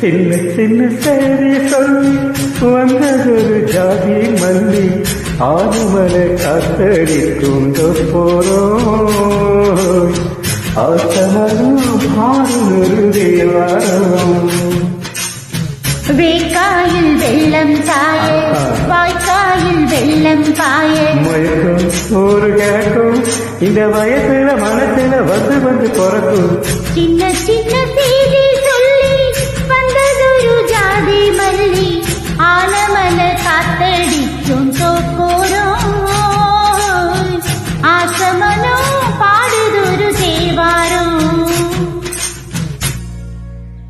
சின்ன சின்ன செய்தி சொல்லி வந்ததொரு ஜாதி மல்லி ஆறுமலை காத்தடிக்கும் போறோம் ஆசமரும் வேக்காயில் வெள்ளம் சாய வாய்க்காயில் வெள்ளம் பாய மயக்கம் ஒரு கேட்கும் இந்த வயசுல மனசுல வந்து வந்து பிறக்கும் சின்ன சின்ன செய்தி